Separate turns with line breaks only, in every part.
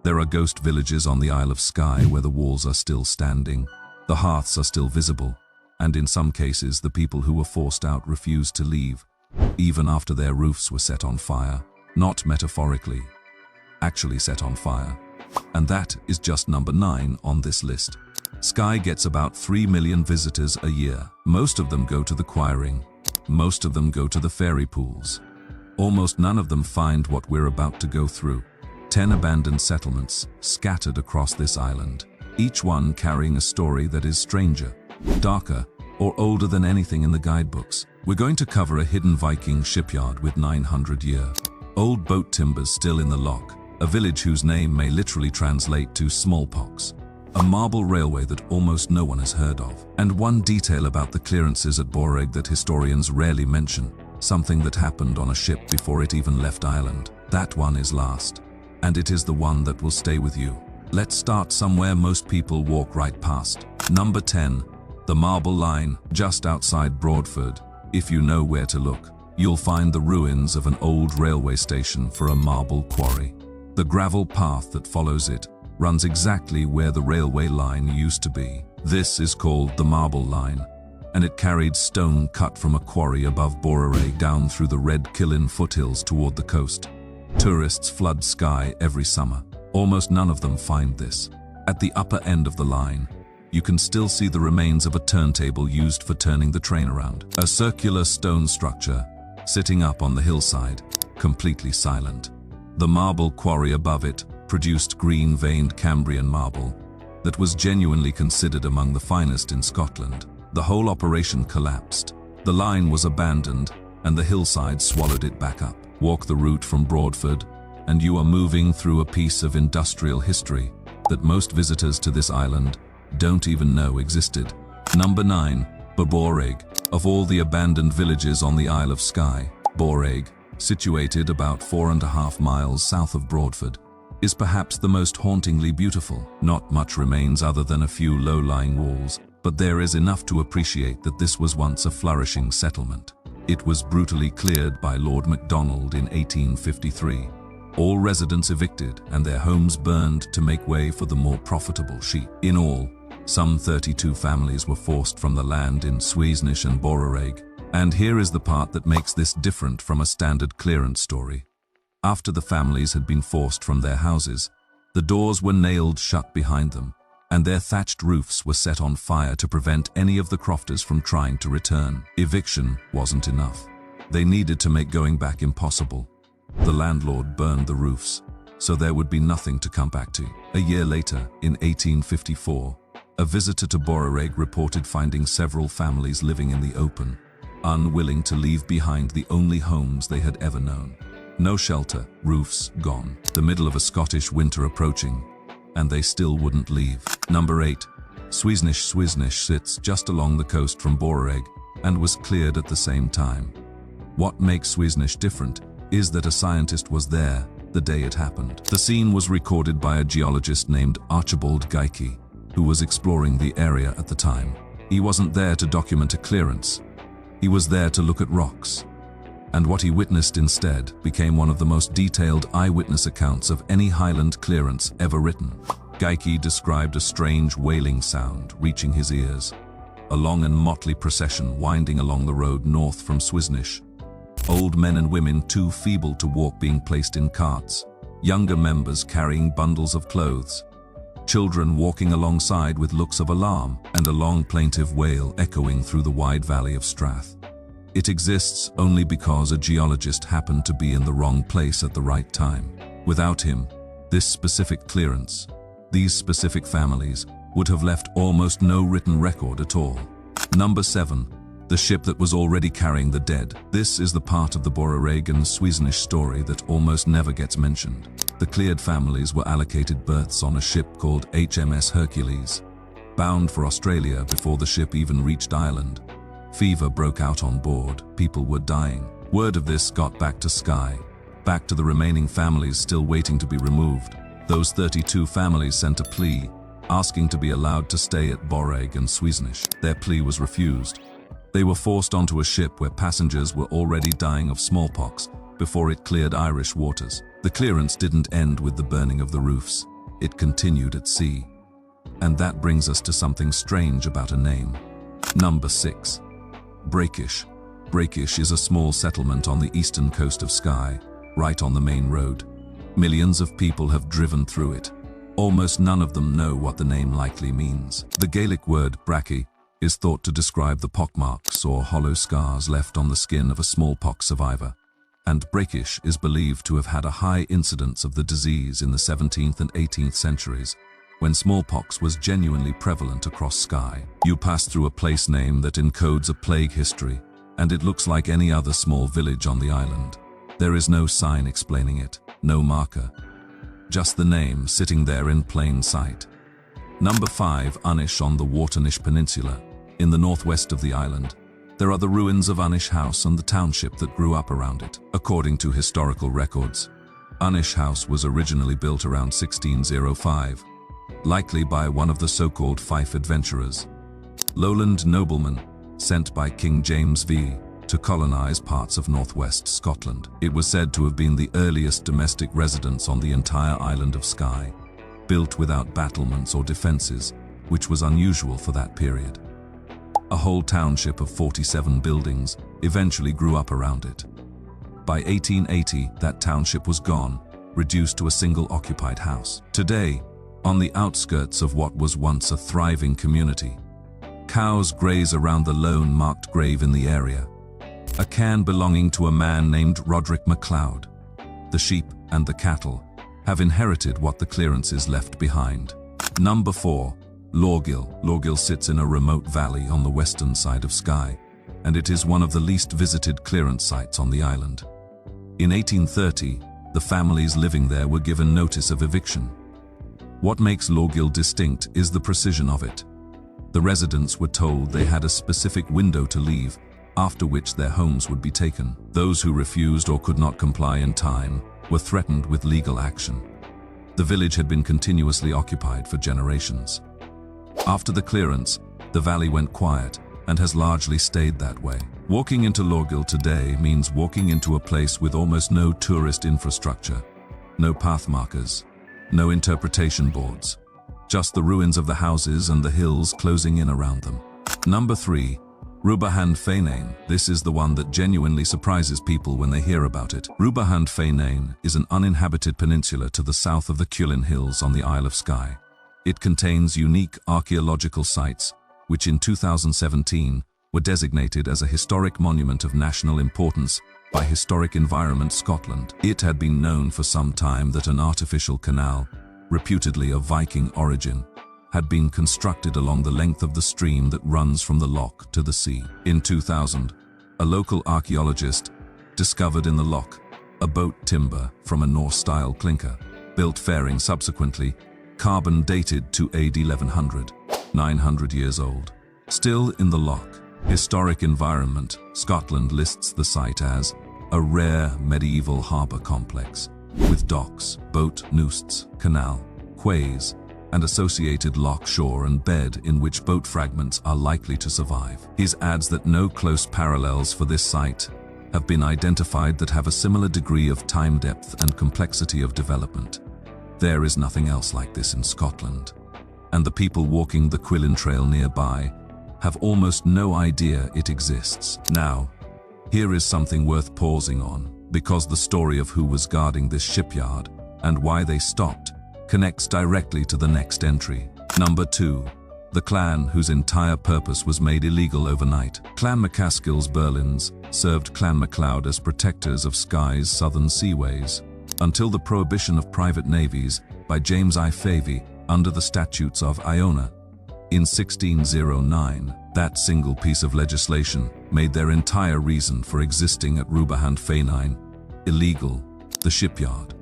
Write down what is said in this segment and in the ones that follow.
There are ghost villages on the Isle of Skye where the walls are still standing, the hearths are still visible, and in some cases the people who were forced out refused to leave, even after their roofs were set on fire. Not metaphorically, actually set on fire. And that is just number 9 on this list. Skye gets about 3 million visitors a year. Most of them go to the quiring. Most of them go to the fairy pools. Almost none of them find what we're about to go through. 10 abandoned settlements scattered across this island, each one carrying a story that is stranger, darker, or older than anything in the guidebooks. We're going to cover a hidden Viking shipyard with 900-year-old boat timbers still in the loch, a village whose name may literally translate to smallpox, a marble railway that almost no one has heard of, and one detail about the clearances at Boreraig that historians rarely mention, something that happened on a ship before it even left Ireland. That one is last, and it is the one that will stay with you. Let's start somewhere most people walk right past. Number 10. The Marble Line, just outside Broadford. If you know where to look, you'll find the ruins of an old railway station for a marble quarry. The gravel path that follows it runs exactly where the railway line used to be. This is called the Marble Line, and it carried stone cut from a quarry above Boreraig down through the Red Killin foothills toward the coast. Tourists flood Skye every summer. Almost none of them find this. At the upper end of the line, you can still see the remains of a turntable used for turning the train around. A circular stone structure sitting up on the hillside, completely silent. The marble quarry above it produced green-veined Cambrian marble that was genuinely considered among the finest in Scotland. The whole operation collapsed. The line was abandoned and the hillside swallowed it back up. Walk the route from Broadford and you are moving through a piece of industrial history that most visitors to this island don't even know existed. Number 9. Boreraig. Of all the abandoned villages on the Isle of Skye, Boreraig, situated about 4.5 miles south of Broadford, is perhaps the most hauntingly beautiful. Not much remains other than a few low-lying walls, but there is enough to appreciate that this was once a flourishing settlement. It was brutally cleared by Lord MacDonald in 1853. All residents evicted and their homes burned to make way for the more profitable sheep. In all, some 32 families were forced from the land in Suisnish and Boreraig. And here is the part that makes this different from a standard clearance story. After the families had been forced from their houses, the doors were nailed shut behind them, and their thatched roofs were set on fire to prevent any of the crofters from trying to return. Eviction wasn't enough. They needed to make going back impossible. The landlord burned the roofs, so there would be nothing to come back to. A year later, in 1854, a visitor to Boreraig reported finding several families living in the open, unwilling to leave behind the only homes they had ever known. No shelter, roofs gone, the middle of a Scottish winter approaching, and they still wouldn't leave. Number 8. Suisnish sits just along the coast from Boreraig and was cleared at the same time. What makes Suisnish different is that a scientist was there the day it happened. The scene was recorded by a geologist named Archibald Geikie, who was exploring the area at the time. He wasn't there to document a clearance. He was there to look at rocks. And what he witnessed instead became one of the most detailed eyewitness accounts of any Highland clearance ever written. Geikie described a strange wailing sound reaching his ears, a long and motley procession winding along the road north from Suisnish. Old men and women too feeble to walk being placed in carts, younger members carrying bundles of clothes, children walking alongside with looks of alarm, and a long plaintive wail echoing through the wide valley of Strath. It exists only because a geologist happened to be in the wrong place at the right time. Without him, this specific clearance, these specific families, would have left almost no written record at all. Number 7. The ship that was already carrying the dead. This is the part of the Boreraig and Suisnish story that almost never gets mentioned. The cleared families were allocated berths on a ship called HMS Hercules, bound for Australia before the ship even reached Ireland. Fever broke out on board, people were dying. Word of this got back to Skye, back to the remaining families still waiting to be removed. Those 32 families sent a plea, asking to be allowed to stay at Boreraig and Suisnish. Their plea was refused. They were forced onto a ship where passengers were already dying of smallpox before it cleared Irish waters. The clearance didn't end with the burning of the roofs. it continued at sea. And that brings us to something strange about a name. Number 6. Breakish. Breakish is a small settlement on the eastern coast of Skye, right on the main road. Millions of people have driven through it. Almost none of them know what the name likely means. The Gaelic word brachy is thought to describe the pockmarks or hollow scars left on the skin of a smallpox survivor, and Breakish is believed to have had a high incidence of the disease in the 17th and 18th centuries, when smallpox was genuinely prevalent across Skye. You pass through a place name that encodes a plague history, and it looks like any other small village on the island. There is no sign explaining it, no marker. Just the name sitting there in plain sight. Number 5. Annish on the Waternish Peninsula, in the northwest of the island. There are the ruins of Anish House and the township that grew up around it. According to historical records, Anish House was originally built around 1605, likely by one of the so-called Fife adventurers, lowland noblemen sent by King James V to colonize parts of northwest Scotland. It was said to have been the earliest domestic residence on the entire island of Skye, built without battlements or defenses, which was unusual for that period. A whole township of 47 buildings eventually grew up around it. By 1880, that township was gone, reduced to a single occupied house. Today, on the outskirts of what was once a thriving community, cows graze around the lone marked grave in the area, a cairn belonging to a man named Roderick MacLeod. The sheep and the cattle have inherited what the clearances left behind. Number 4. Lorghill. Lorghill sits in a remote valley on the western side of Skye, and it is one of the least visited clearance sites on the island. In 1830, the families living there were given notice of eviction. What makes Lorghill distinct is the precision of it. The residents were told they had a specific window to leave, after which their homes would be taken. Those who refused or could not comply in time were threatened with legal action. The village had been continuously occupied for generations. After the clearance, the valley went quiet and has largely stayed that way. Walking into Lorghill today means walking into a place with almost no tourist infrastructure, no path markers, no interpretation boards, just the ruins of the houses and the hills closing in around them. Number 3. Rubha and Dùnain. This is the one that genuinely surprises people when they hear about it. Rubha and Dùnain is an uninhabited peninsula to the south of the Culin Hills on the Isle of Skye. It contains unique archaeological sites, which in 2017 were designated as a historic monument of national importance by Historic Environment Scotland. It had been known for some time that an artificial canal, reputedly of Viking origin, had been constructed along the length of the stream that runs from the loch to the sea. In 2000, a local archaeologist discovered in the loch a boat timber from a Norse-style clinker, built faring subsequently, carbon dated to AD 1100, 900 years old. Still in the loch, Historic Environment Scotland lists the site as a rare medieval harbour complex, with docks, boat noosts, canal, quays, and associated loch shore and bed in which boat fragments are likely to survive. He adds that no close parallels for this site have been identified that have a similar degree of time depth and complexity of development. There is nothing else like this in Scotland, and the people walking the Quillen Trail nearby have almost no idea it exists. Now, here is something worth pausing on, because the story of who was guarding this shipyard and why they stopped connects directly to the next entry. Number 2. The clan whose entire purpose was made illegal overnight. Clan MacAskill's birlins served Clan MacLeod as protectors of Skye's southern seaways, until the prohibition of private navies by James I. Favey under the Statutes of Iona. In 1609, that single piece of legislation made their entire reason for existing at Rubha and Dùnain illegal. The shipyard,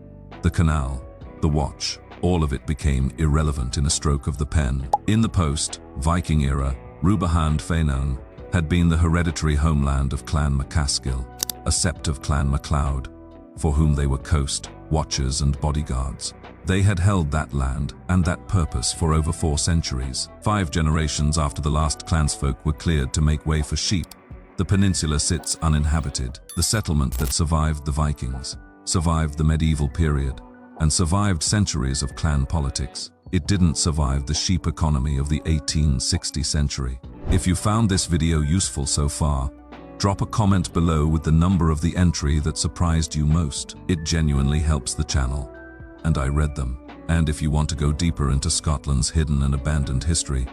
the canal, the watch, all of it became irrelevant in a stroke of the pen. In the post-Viking era, Rubha and Dùnain had been the hereditary homeland of Clan MacAskill, a sept of Clan MacLeod, for whom they were coast watchers and bodyguards. They had held that land and that purpose for over 4 centuries. 5 generations after the last clansfolk were cleared to make way for sheep, the peninsula sits uninhabited. The settlement that survived the Vikings, survived the medieval period, and survived centuries of clan politics. It didn't survive the sheep economy of the 1860 century. If you found this video useful so far, drop a comment below with the number of the entry that surprised you most. It genuinely helps the channel, and I read them. And if you want to go deeper into Scotland's hidden and abandoned history,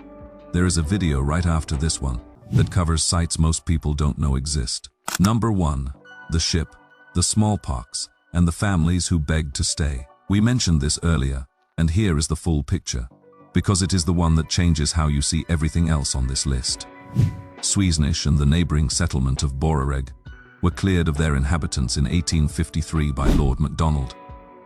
there is a video right after this one that covers sites most people don't know exist. Number 1. The ship, the smallpox, and the families who begged to stay. We mentioned this earlier, and here is the full picture, because it is the one that changes how you see everything else on this list. Suisnish and the neighbouring settlement of Boreraig were cleared of their inhabitants in 1853 by Lord MacDonald,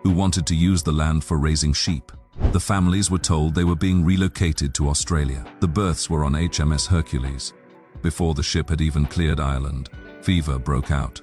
who wanted to use the land for raising sheep. The families were told they were being relocated to Australia. The berths were on HMS Hercules. Before the ship had even cleared Ireland, fever broke out.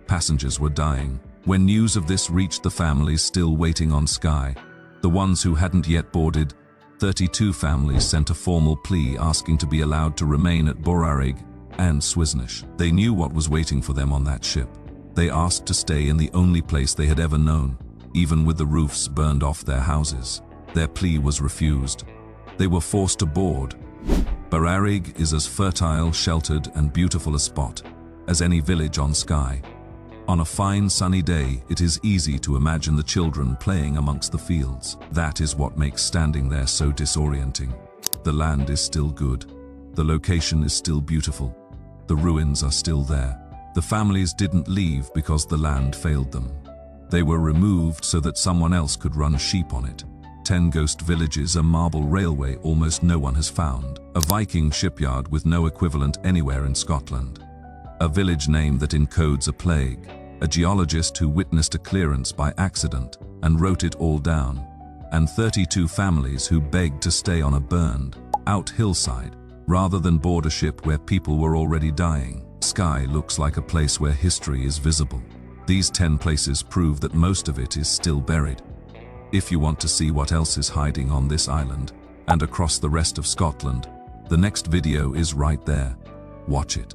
Passengers were dying. When news of this reached the families still waiting on Skye, the ones who hadn't yet boarded, 32 families sent a formal plea asking to be allowed to remain at Boreraig and Suisnish. They knew what was waiting for them on that ship. They asked to stay in the only place they had ever known, even with the roofs burned off their houses. Their plea was refused. They were forced to board. Boreraig is as fertile, sheltered, and beautiful a spot as any village on Skye. On a fine sunny day, it is easy to imagine the children playing amongst the fields. That is what makes standing there so disorienting. The land is still good. The location is still beautiful. The ruins are still there. The families didn't leave because the land failed them. They were removed so that someone else could run sheep on it. 10 ghost villages, a marble railway almost no one has found, a Viking shipyard with no equivalent anywhere in Scotland, a village name that encodes a plague, a geologist who witnessed a clearance by accident and wrote it all down, and 32 families who begged to stay on a burned out hillside rather than board a ship where people were already dying. Skye looks like a place where history is visible. These 10 places prove that most of it is still buried. If you want to see what else is hiding on this island and across the rest of Scotland, the next video is right there. Watch it.